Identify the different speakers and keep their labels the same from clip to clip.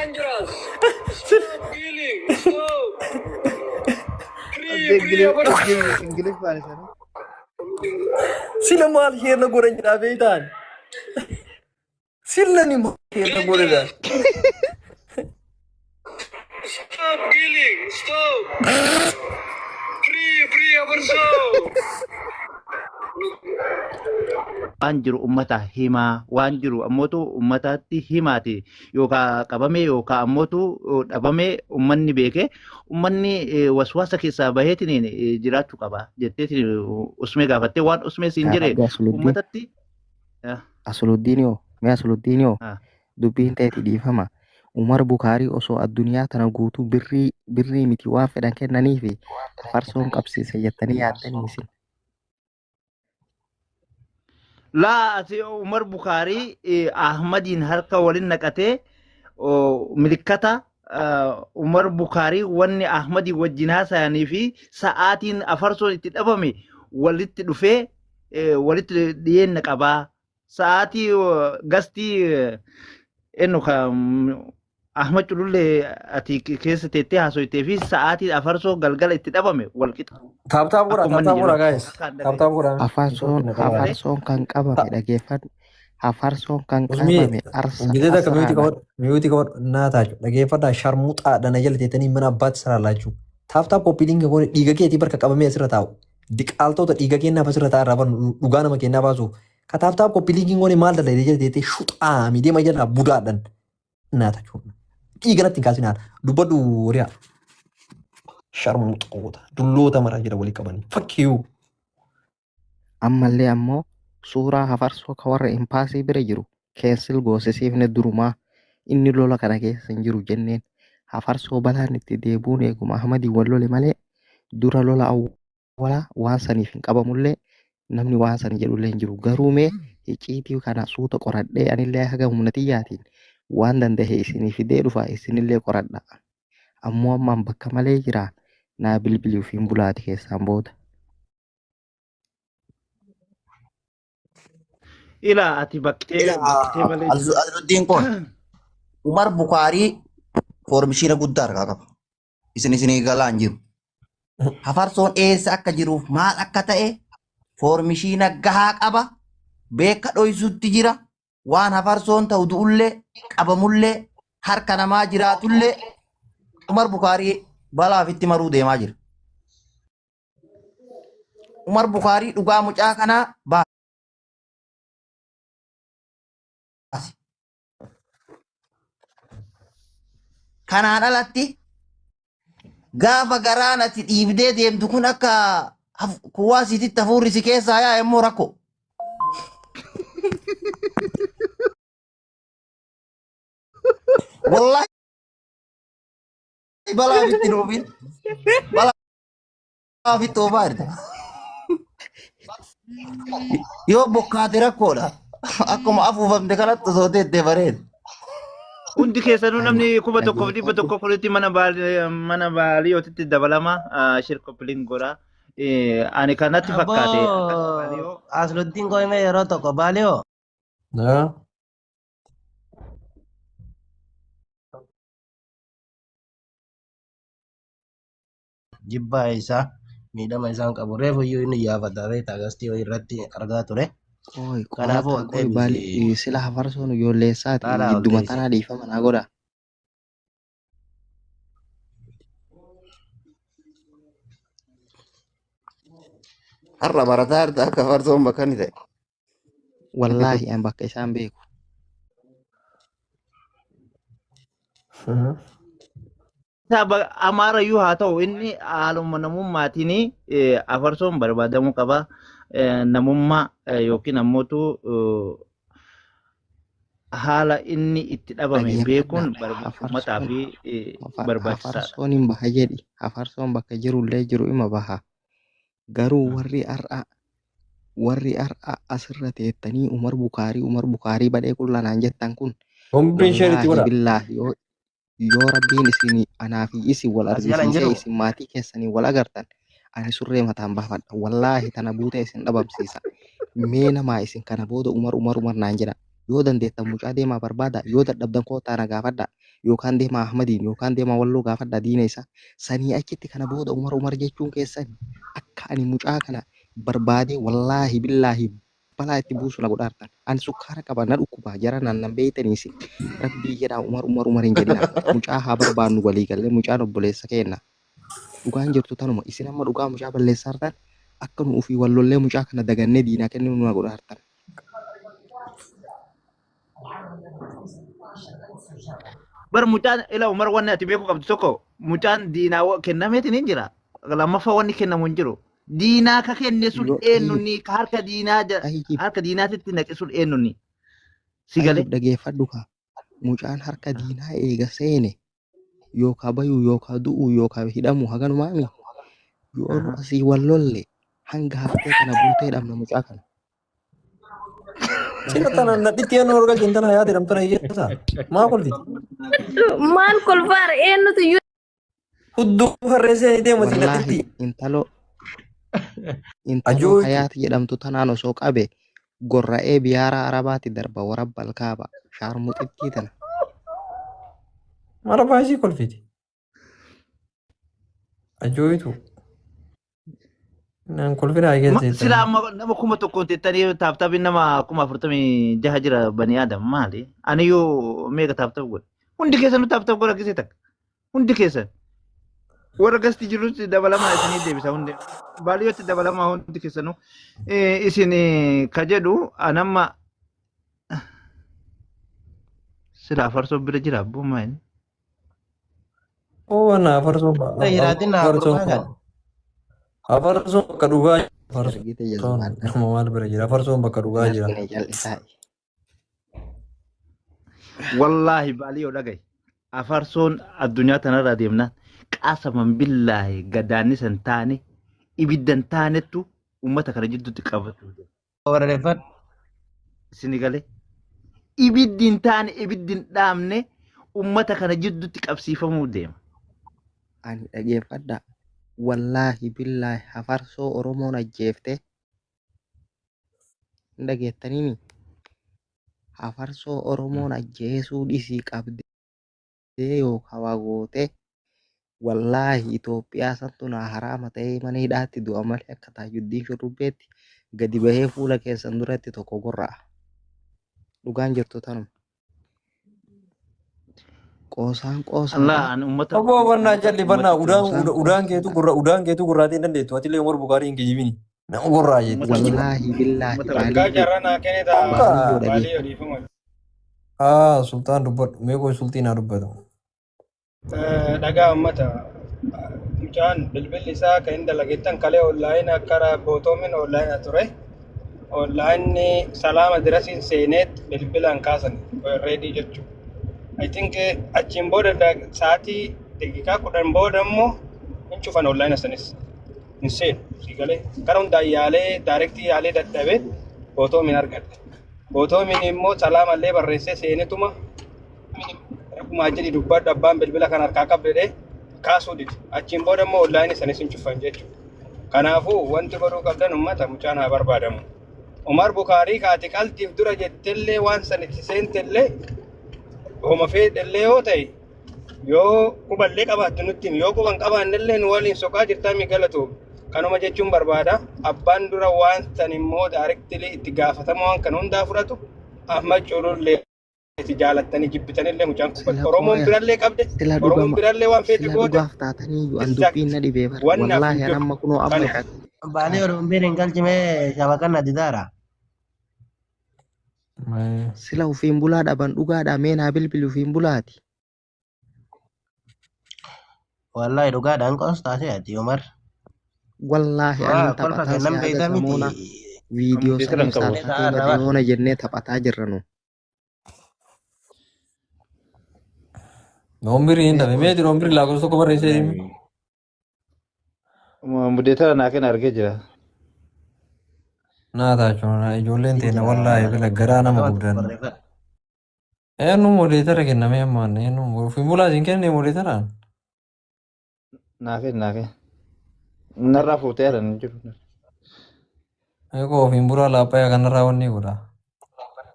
Speaker 1: dangerous. Stop killing. Stop. Free our soul.
Speaker 2: English बारे में ना
Speaker 3: Sila mahal here na gura niya betan. Sila ni mahal here na gura na.
Speaker 1: Stop killing. Stop. Free our soul.
Speaker 4: waan jiru ummata himaa waan jiru ammootu ummatatti himaati yookaan qabame yookaan ammootu dhabame ummanni beeke ummanni waswaasa keessaa baheetiin jiraachuu qaba jetteetiin usmee gaafattee waan usmee siin jire ummatatti
Speaker 2: Asuluddinio me Asuluddinio dubbiin ta'eeti dhiifama Umar Bukaarii osoo addunyaa tana guutuu birrii miti waan fedhan kennaniif farsoon qabsiise jettanii yaaddanii isin.
Speaker 4: laa ati Umar Bukaarii Ahmadiin harka waliin naqatee milikata Umar Bukaarii wanni Ahmadii wajjin haasa'anii fi sa'aatiin afarsoon itti dhabame walitti dhufee walitti dhiyeenya qabaa sa'aatii gastii ennu ka Ahmad Cululle ati keessa teettee haasoytee fi sa'aatii afarsoo galgala itti dhabame walqixa.
Speaker 3: Taap gura guys. Taap gura.
Speaker 2: Afarsoon kan qabame dhageeffadhu. Afarsoon kan qabame
Speaker 3: Gideta ka miyuuti kabar naa taaju dhageeffadhaa sharmuuxaa dhana jala teetanii mana abbaatti saralaachuu. Taap koppii dinga goone dhiiga keetii barka qabamee asirra taa'u. Diqaaltota dhiiga keenyaaf asirra taa'u irraa baru dhugaa nama kennaa baasu. Ka taap koppii dinga goone maal dalagee jala teetee shuxaa miideema jala budaadhan naa taaju. Dhiiga natti hin kaasinaan dubbadhu riyaa. Sharmuuxoota dulloota maraa jira walii qabanii. Fakkiyuu.
Speaker 2: ammallee ammoo suuraa afarsoo ka warra impaasii bira jiru keensil goosisiifne durumaa inni lola kana keessa hin jiru jenneen afarsoo balaan itti deebuun eeguma Ahmadii wal lole malee dura lola awwalaa waan saniif hin qabamullee namni waan san jedhullee hin jiru garuu mee icciitii kana suuta qoradhee anillee haga humna tiyyaatiin waan danda'e isinii fidee dhufa isinillee qoradha ammoo ammaan bakka malee jira naa bilbiliif hin bulaati keessaan booda.
Speaker 4: Ila ati baktee malee
Speaker 5: Azuddiin kun Umar Bukaarii foormishiina guddaa harkaa qaba. Isinii galaan jiru. Afarsoon eessa akka jiruuf maal akka ta'e foormishiina gahaa qaba. Beeka dhoysuutti jira. Waan afarsoon ta'u du'ullee qabamullee harka namaa jiraatullee Umar Bukaarii balaaf itti maruu deemaa jira. Umar Bukaarii dhugaa mucaa kanaa baase. Kanaan alatti gaafa garaan ati dhiibdee deemtu kun akka kuwaasiititti hafuurri si keessaa yaa immoo rakko. Wallahi balaa fitti dhuufin. Balaa fitti oofaa jirta. Yoo bokkaate rakkoodha. Akkuma afuufamte kanatti osoo teettee bareeda.
Speaker 4: hundi keessanuu namni 1,100 fudhatti mana baaliyootitti dabalama shirkoppiliin godha. Ani kanatti fakkaate.
Speaker 6: Asluddin kau ini yeroo tokko baaliyoo. Jibba isaa miidhama isaan qabu reefu iyyuu inni yaafatame tagastii irratti argaa ture. Kanaafuu
Speaker 2: sila afarsoon ijoolleessaati gidduma tanaa dhiifama naa godha.
Speaker 5: Har'a barataa jirta akka afarsoon bakka inni ta'e.
Speaker 2: Wallaahi an bakka isaan beeku.
Speaker 4: Amaarayyuu haa ta'u inni haaluma namummaatiin afarsoon barbaadamuu qaba. Namummaa yookiin ammootu haala inni itti dhabame beekuun uummataa fi barbaachisaadha.
Speaker 2: Afarsoon hin baha jedhi. Afarsoon bakka jirullee jiru ima baha. Garuu warri har'a asirra teettanii Umar Bukaarii badhee qullanaan jettan kun billaahi yoo rabbiin isin anaa fi isin wal argisiisee isin maatii keessanii wal agartan ani surree mataan baafadha. Wallaahi tana buutee isin dhabamsiisa. Mee namaa isin kana booda Umar naan jedha. Yoo dandeettan mucaa deemaa barbaada yoo dadhabdan kootaa na gaafadha. yookaan deema Ahmadiin yookaan deema Walloo gaafadha diina isaa sanii achitti kana booda Umar jechuun keessan akka ani mucaa kana barbaadee wallaahi billaahi balaa itti buusu na godhaartan ani sukkaara qaba na dhukkuba jara nan beeytaniisi rabbii jedhaa Umar hin jedhina mucaa haa barbaannu walii galee mucaan obboleessa kenna dhugaan jirtu tanuma isin amma dhugaa mucaa balleessaartan akka nu ofii wallollee mucaa kana dagannee diinaa kennuu nu godhaartan.
Speaker 4: Bar mucaan ila Umar wanni ati beeku qabdu tokko mucaan diinaa kennameetiin hin jira lammaffaa wanni kennamu hin jiru. Diinaa ka kenne sun eenyunni ka harka diinaatitti naqe sun eenyunni si galee
Speaker 2: dhageeffadhu ka mucaan harka diinaa eega seene yookaan bayuu yookaan du'uu yookaan hidhamu haganumaami yoo nu asii wallolle hanga haftee kana buutee dhabna mucaa kana.
Speaker 3: Cina nadhitti yoo norga jintana yaa jedhamtu na hiyyeessa maa kolfi
Speaker 7: maal kolfaar eenyutu yoo
Speaker 3: hudduu farreessee deemati nadhitti
Speaker 2: intaloo hayaati jedhamtu tanaan osoo qabe gorra'ee biyyaara arabaatti darba warabba alkaaba shaarmuxittii tana.
Speaker 3: Mara baay'ee kolfiti. Ajoo'itu. Naan kolfina ageessee.
Speaker 4: Sila amma nama kuma tokkoon teettanii taaptaabii nama 46 jira bani Adam maali? Ani yoo meeqa taaptaaf godhe? Hundi keessanuu taaptaaf godha gisee takka. Hundi keessan. Warra gasti jirutti dabalamaa isinii deebisa hundi. Baaliyyootti dabalamaa hundi keessanuu. Isin ka jedhu anamma sila farsoo bira jira abbuu maayini.
Speaker 3: Oh, na farsoon ba? Farsoon bakka dhugaa farsoon maal bira jira? Farsoon bakka dhugaa jira.
Speaker 4: Wallaahi baaliyyoo dhagaye. Afarsoon addunyaa tanarraa deemnaan qaasaman billaahi gadaanni san taane ibiddan taanettu uummata kana jidduutti qabatu.
Speaker 6: Warreeffadhu.
Speaker 4: Isini galee ibiddiin taane ibiddiin dhaamne uummata kana jidduutti qabsiifamuu deema.
Speaker 2: Ani dhageeffadha wallaahi billaahi hafarsoo Oromoon ajjeefte hin dhageettaniimi hafarsoo Oromoon ajjeesuu dhisii qabdee yookaan waa goote wallaahi Itoophiyaa santu naa haraama ta'ee mana hidhaatti du'a malee akka Taajuddiin Shurrubbeetti gadi bahee fuula keessan duratti tokko gorra'a. Dhugaan jirtu tanuma. Qoosaan.
Speaker 3: Obbo Bannaa jalli Bannaa udaan keetu gurraatii hin dandeettu ati illee Umar Bukaarii hin kijibini. Nama gorraa jechuudha.
Speaker 2: Wallaahi billaahi
Speaker 1: Waggaa jarranaa kennitaa baaliyyoo dhiifama.
Speaker 3: Sultaan dubbadhu meeqoo sultiin haa dubbatu.
Speaker 1: Dhagaa uummata mucaan bilbilli isaa kan hin dalagettan kalee onlaayinii akka bootoomin onlaayinii ture. Onlaayinii salaama dirasiin seeneet bilbilaan kaasan reedii jechuudha. I think achiin booda sa'aatii daqiiqaa 10 booda immoo hin cufan onlaayinii sanis hin seenu si galee gara hundaan yaalee daayirektii yaalee dadhabee bootoomin argadhe. Bootoomin immoo salaamallee barreessee seenetuma akkuma jedhi dubbadhu abbaan bilbila kan harkaa qabdee kaasuu dide. Achiin booda immoo onlaayinii sanis hin cufan jechuudha. Kanaafuu wanti godhuu qabdan uummata mucaan haa barbaadamu. Umar Bukaarii kaati qaltiif dura jettellee waan san itti seentellee homa fedhellee yoo ta'e yoo quballee qabaattu nutti yoo quban qabaannellee nu waliin soqaa jirtaa mi galatu kanuma jechuun barbaada abbaan dura waan san immoo daayirektilii itti gaafatama waan kan hundaa fudhatu Ahmad Curullee itti jaalattanii jibbitanillee mucaan kubbata Oromoon birallee qabde Oromoon birallee waan fedhe goote
Speaker 2: taatanii an dubbiin na dhibee bara wallaahi anamma kunoo amma
Speaker 6: Baaliyyoo Oromoon hin galchimee shabakan addidaara.
Speaker 2: Sila ufiin bulaa dhaban dhugaadhaa meenaa bilbili ufiin bulaati.
Speaker 6: Wallaahi dhugaadhaan qostaase ati Umar.
Speaker 2: Wallaahi ani taphataa si haga samuuna viidiyoo sana saarfatee madiyoona jennee taphataa jirra nu.
Speaker 3: Noombiri hin dhabe meeti noombiri lakkoofsa tokko barreessee himi.
Speaker 4: Mudeetara naa kenna argee jira.
Speaker 3: Naa taachuun ijoolleen teena wallaahi bila garaa nama guddan. Eenyu mudeetara kennamee ammaan eenyu ofiin bulaa isin kennee mudeetaraan.
Speaker 4: Naafee. Narraa fuutee jira hin jiru.
Speaker 3: Eego ofiin bulaa laappaa kanarraa wanni godha.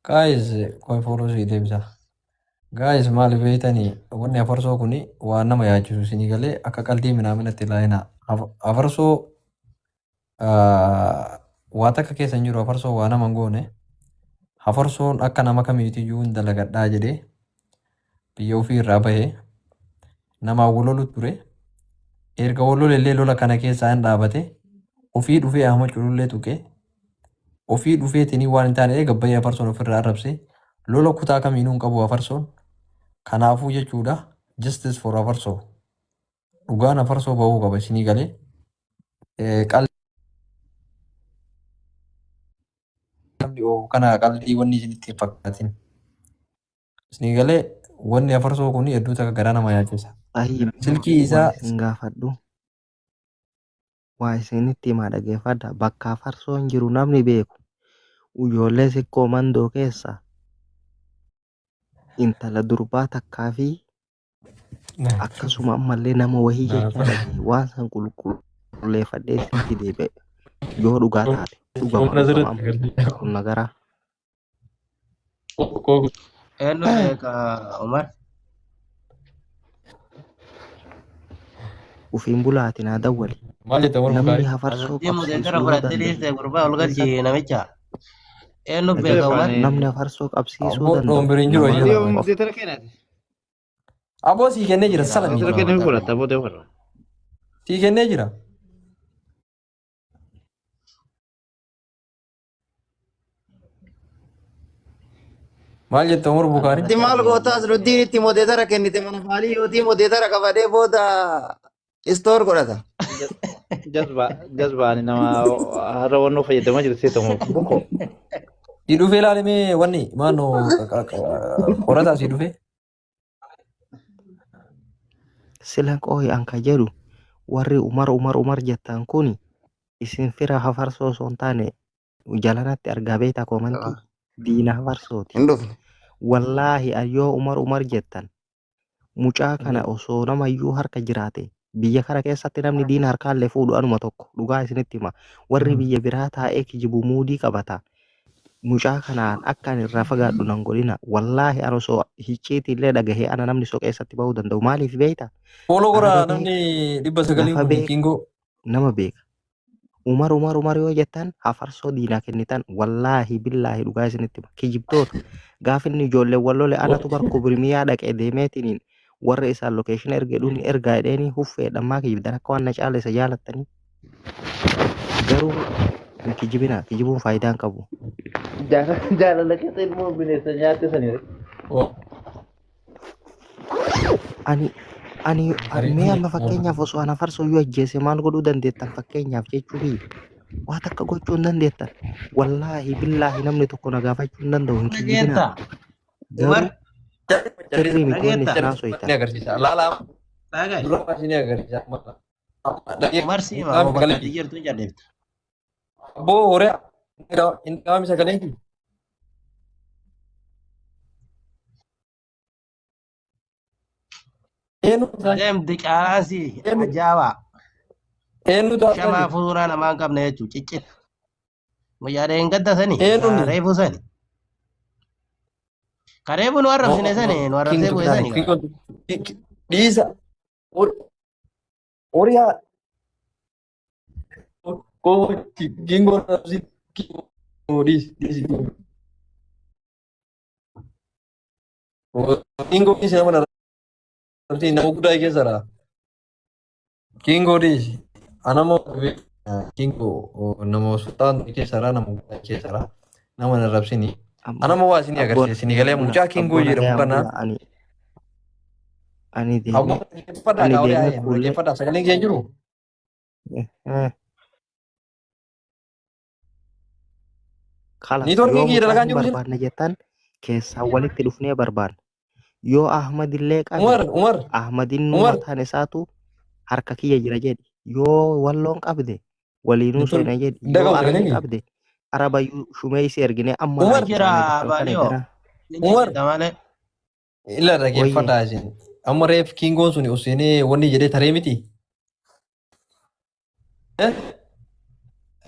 Speaker 3: Kaayis koi fooloo sii deebisa. Guys, maaliif beektanii wanni afarsoo kuni waan nama yaachisu isinii galee akka qalbii minaaminatti ilaahina. Afarsoo waa takka keessa hin jiru afarsoo waa nama hin goone. Afarsoon akka nama kamiitiyyuu hin dalagadhaa jedhee biyya ofii irraa bahee namaa wal ture. Erga wal lolellee lola kana keessaa hin dhaabate ofii dhufee Ahmad Culullee tuqee ofii dhufeetinii waan hin taane gabbayee afarsoon ofirraa arrabse lola kutaa kamiinuu hin qabu afarsoon. Kanaafuu jechuudha justice for afarsoo dhugaan afarsoo bahuu qaba isinii galee qalbii kana qalbii wanni isinitti hin fakkaatin isinii galee wanni afarsoo kun hedduu takka garaa nama yaachisa. Silkii isaa
Speaker 2: hin gaafadhu. Waa isinitti himaa dhageeffadha. Bakka afarsoon jiru namni beeku. Ijoollee xiqqoo mandoo keessa intala durbaa takkaa fi akkasuma ammallee nama wahii jecha dhagee waan san qulqulleeffadhee sitti deebi'e. Yoo dhugaa taate dhugaa kun nagaraa.
Speaker 6: Eenyu beeka Umar?
Speaker 2: Ufiin bulaati naa dawwali. Namni afarsoo
Speaker 6: Deemutera fudhattee dhiiste gurbaa ol galchi namicha. Eenyu beeka Umar?
Speaker 2: namni afarsoo qabsiisuu danda'u.
Speaker 3: aboo sii kennee jira sala sii kennee jira. Maal jette Umar Bukaari?
Speaker 5: Ati maal goota Asluddin itti modeetara kennite mana faalii yootii modeetara qabadee booda istoor godhata.
Speaker 4: Jazbaan nama har'a waan fayyadamaa jirti ta'uu buko.
Speaker 3: Si dhufee ilaalimee wanni maannoo qorataa si dhufee?
Speaker 2: Sila qooyi anka jedhu warri Umar jettan kuni isin fira afarsoo osoo hin taane jalanatti argaa beektaa koomantii diina afarsooti.
Speaker 5: Hin dhufne.
Speaker 2: Wallaahi ayyoo Umar jettan mucaa kana osoo namayyuu harka jiraate biyya kana keessatti namni diina harkaallee fuudhu anuma tokko dhugaa isinitti hima. Warri biyya biraa taa'ee kijibu muudii qabata. Mucaa kanaan akka ani irraa fagaadhu nan godhina. Wallaahi an osoo hicciitiillee dhagahee ana namni soqeessatti bahuu danda'u. Maaliif beektaa?
Speaker 3: Fooloo goraa namni 900 kingoo.
Speaker 2: Nama beeka. Umar yoo jettan afarsoo diinaa kennitan wallaahi billaahi dhugaa isinitti hima. Kijibtoota gaafinni ijoollee wallole anatu barku birmiyaa dhaqee deemeetiniin warra isaan lokeeshina ergedhuun ergaa jedheeni huffee dhammaa kijibdan akka waan na caala isa jaalattanii. Garuu hin kijibina. Kijibuun faayidaa hin qabu.
Speaker 4: Jaalala keessa ilmoo bineensa nyaatte sanii.
Speaker 2: Ani mee amma fakkeenyaaf osoo ana afarsoo yoo ajjeese maal godhuu dandeettan fakkeenyaaf jechuufi waa takka gochuu hin dandeettan. Wallaahi billaahi namni tokko na gaafachuu hin danda'u hin kijibina. Garuu sirrii mitoonni sanaa soyitan.
Speaker 3: Ni agarsiisa. Laalaa. Dura maasii ni agarsiisa.
Speaker 6: Umar sii maa bakka jirtu jaalleefta.
Speaker 3: Aboo horii inni qaamisa galeeti.
Speaker 6: Adeemti qaalaansi ajaa'ibaa. Shamaa fuuraa namaa hin qabne jechuun ciccita. Muyyaalee hin gadda sanii. Reefu sanii. Kareefu nu arrabsine sanii. Nu arrabsee bu'e sanii.
Speaker 3: Dhiisa. Horiyaa. Gingoo arrabsi. Gingoo keessa nama arrabsi nama guddaa keessadha. Gingoo dhiisi. Anamoo gingoo nama sultaan keessadha nama guddaa keessadha. Nama arrabsini. Anamoo waa isinii agarsiisini galee mucaa gingoo jedhamu kana.
Speaker 2: Ani deemee kuulee.
Speaker 3: Sagaleen kee jiru.
Speaker 2: Yoo mucaan barbaadna jettan keessaa walitti dhufnee barbaadna. Yoo Ahmadillee qabe Ahmadin mataan isaatu harka kiyya jira jedhi. Yoo walloon qabde waliinuu seena jedhi. Yoo arabni qabde arabayyuu shumee isii ergine amma
Speaker 3: illa dhaggeeffadhaa isin. Amma reef kingoon sun useenee wanni jedhee taree miti.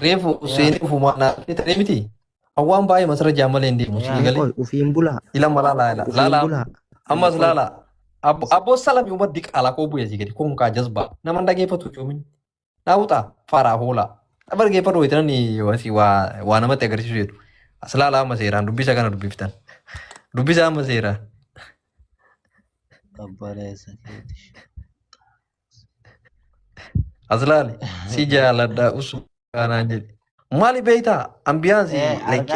Speaker 3: Reefu useenee ufumaan taree miti. Awwaan baay'ee masara jaamalee hin deemu.
Speaker 2: Ufiin bulaa.
Speaker 3: Ila malaa laala. Ammas laala. Abboo salamii uummata diqaalaa koo bu'ee sigadi kun kaa jazbaa nama dhageeffatu coomin. Naawutaa faaraa hoolaa. Dhaba dhageeffatu wayitanii wasii waa namatti agarsiisu jedhu. As laalaa amma seeraan dubbisa kana dubbiftan. Dubbisa amma seeraan.
Speaker 6: Obboleessa keeti.
Speaker 3: As laali si jaaladhaa usuu kanaan jedhe. Maali beektaa ambiyaansi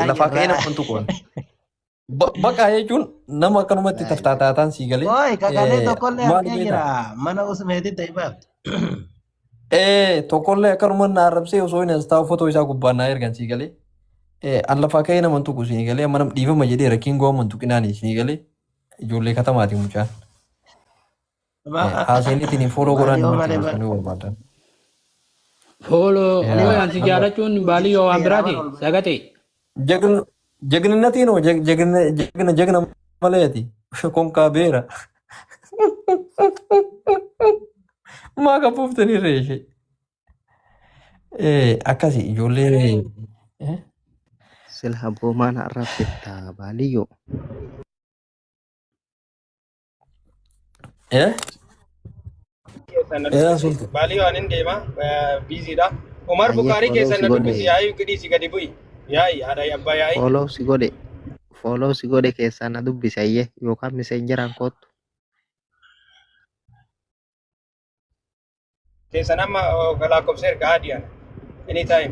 Speaker 3: lafaa ka'ee nama wantu qoon. Baqaa jechuun nama akkanumatti taftaataan sii galee.
Speaker 6: Oi, kakaknya tokolnya harganya jira. Mana usmeti ta'ibaat.
Speaker 3: Tokkollee akkanuma na arrabsee osoo hin as taa'u fotoo isaa gubbaan na ergan sii galee. An lafaa ka'ee nama tuqu sii galee amma nama dhiifama jedhee rakkiin go'aman tuqinaani sii galee ijoollee katamaati mucaan. Haaseniitiin fooloo godhaan nama barbaadan.
Speaker 8: Fooloo yoo si jaalachuun baalii yoo waan biraati sagate.
Speaker 3: Jagninnatiin hoo jagna maleeti konkaa beera. Maa qabuuftanii reeshe. Akkasi ijoollee.
Speaker 2: Sila boomaan arrabsitta baaliyyoo.
Speaker 1: Baaliyyoo anin deema biiziidha. Umar Bukaarii keessan na dubbisi yaa'ii qidhiisi gadi bu'i. Yaa'ii haadha abbaa yaa'ii.
Speaker 2: Follow si godhe keessaa na dubbisayye yookaan miseenjeraan kootu.
Speaker 1: Keessan amma lakkoofsa erga adiyan. Anytime.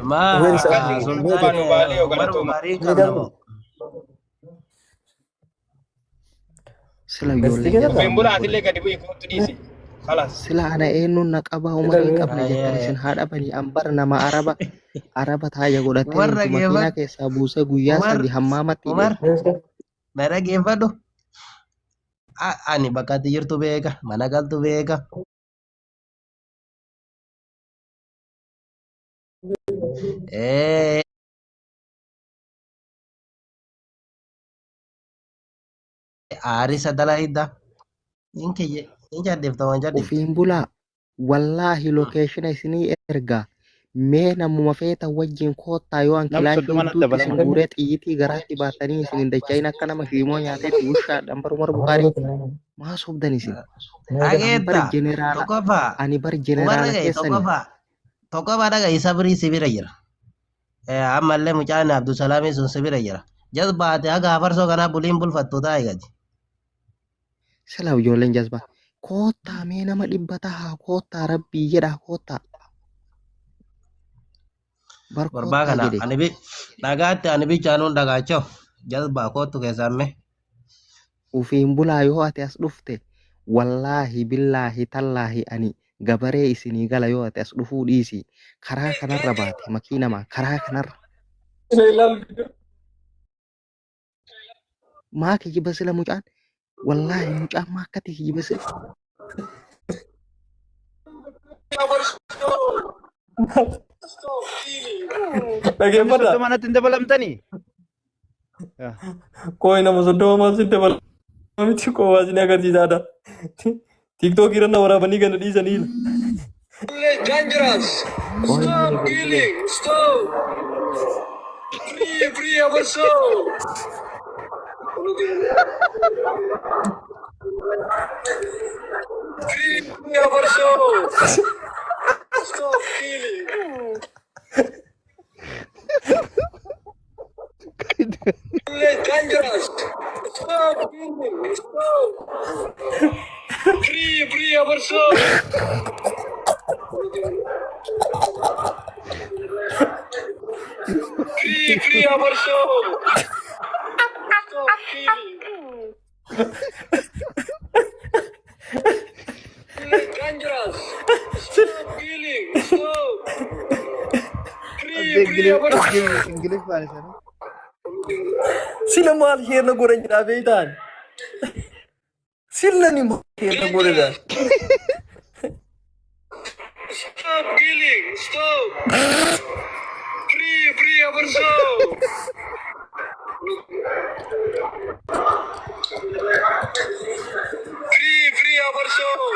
Speaker 2: Sila ijoollee.
Speaker 1: Fembula atillee gadi bu'i kootu dhiisi.
Speaker 2: Sila ana eenyuun na qabaa umar hin qabne jettan isin haadha banii ambar nama araba taaya godhattee makiinaa keessaa buusee guyyaa sadi hammaamatti.
Speaker 6: Umar, na dhaggeeffadhu. Ani bakka ati jirtu beeka, mana galtu beeka. Aarisa dalagidda. Inkiyye.
Speaker 2: Ufiin bulaa wallaahi lokeeshina isinii ergaa mee namuma feeta wajjin koottaa yoo ankilaashii hedduu isin guuree xiyyitii garaatti baatanii isin hin dachaa'in akka nama shiimoo nyaatee wuushaadhaan bar Umar Bukaarii maa sobdan isin. Ani bar jeneraala keessanii.
Speaker 6: Tokkoffaa dhagaa sabrii sibira jira. Ammallee mucaan Abdusalaamii sun sibira jira. Jazbaate haga afarsoo kanaa buliin bulfattu taa'e gadi.
Speaker 2: Sila ijoolleen jazbaa. Koottaa mee nama dhibbataa koottaa rabbii jedhaa koottaa.
Speaker 6: Barbaa kana dhagaatti ani bichaanuun dhagaachoo jazbaa koottu keessaan mee.
Speaker 2: Ufiin bulaa yoo ati as dhufte wallaahi billaahi tallaahi ani gabaree isinii gala yoo ati as dhufuu dhiisi karaa kanarra baate makiinamaa karaa kanarra. Maa kijiba sila mucaan. Wallahi mucaan maa akkati kijiba sila.
Speaker 3: Dhaggeeffadha.
Speaker 4: Manatti hin dabalamtanii?
Speaker 3: Kooyi nama soddoma maal sitti dabalama miti koowaa isin agarsiisaadha. TikTok irra na waraabanii gana dhiisaniidha.
Speaker 9: Dangerous. Stop killing. Stop. Free our soul. Free our soul. Stop killing. Dangerous. Stop killing. Stop. Free our soul. Free our soul. Stop killing. Dangerous. Stop killing. Stop. Free our soul.
Speaker 3: Sila maal heerna godhan jedhaa beektaan. Sila ni maal heerna godhedha.
Speaker 9: Stop killing. Stop. Free our soul. Free our soul.